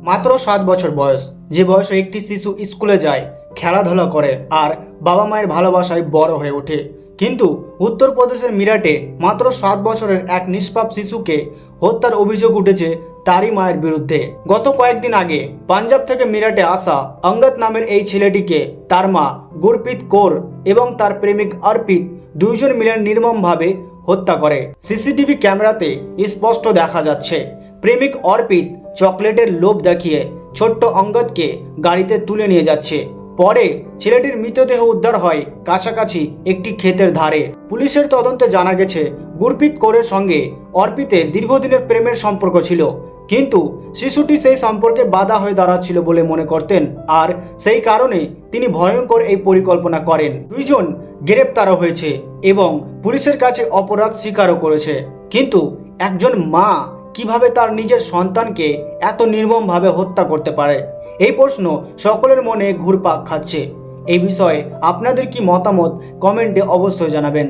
মাত্র 7 বছর বয়স, যে বয়সে একটি শিশু স্কুলে যায়, খেলাধুলা করে আর বাবা মায়ের ভালোবাসায় বড় হয়ে ওঠে। কিন্তু উত্তরপ্রদেশের মিরাটে মাত্র 7 বছরের এক নিষ্পাপ শিশুকে হত্যার অভিযোগ উঠেছে তারই মায়ের বিরুদ্ধে। গত কয়েকদিন আগে পাঞ্জাব থেকে মিরাটে আসা অঙ্গদ নামের এই ছেলেটিকে তার মা গুরপ্রীত কৌর এবং তার প্রেমিক অর্পিত দুইজন মিলে নির্মমভাবে হত্যা করে। সিসিটিভি ক্যামেরাতে স্পষ্ট দেখা যাচ্ছে প্রেমিক অর্পিত চকলেটের লোভ দেখিয়ে ছোট্ট অঙ্গদকে গাড়িতে তুলে নিয়ে যাচ্ছে। পরে ছেলেটির মৃতদেহ উদ্ধার হয় কাছাকাছি একটি ক্ষেতের ধারে। পুলিশের তদন্তে জানা গেছে গুরপ্রীত কৌরের সঙ্গে অর্পিতের দীর্ঘদিনের প্রেমের সম্পর্ক ছিল, কিন্তু শিশুটি সেই সম্পর্কে বাধা হয়ে দাঁড়াচ্ছিল বলে মনে করতেন, আর সেই কারণে তিনি ভয়ঙ্কর এই পরিকল্পনা করেন। দুইজন গ্রেপ্তারও হয়েছে এবং পুলিশের কাছে অপরাধ স্বীকারও করেছে। কিন্তু একজন মা কিভাবে তার নিজের সন্তানকে এত নির্মমভাবে হত্যা করতে পারে, এই প্রশ্ন সকলের মনে ঘুরপাক খাচ্ছে। এই বিষয়ে আপনাদের কি মতামত কমেন্টে অবশ্যই জানাবেন।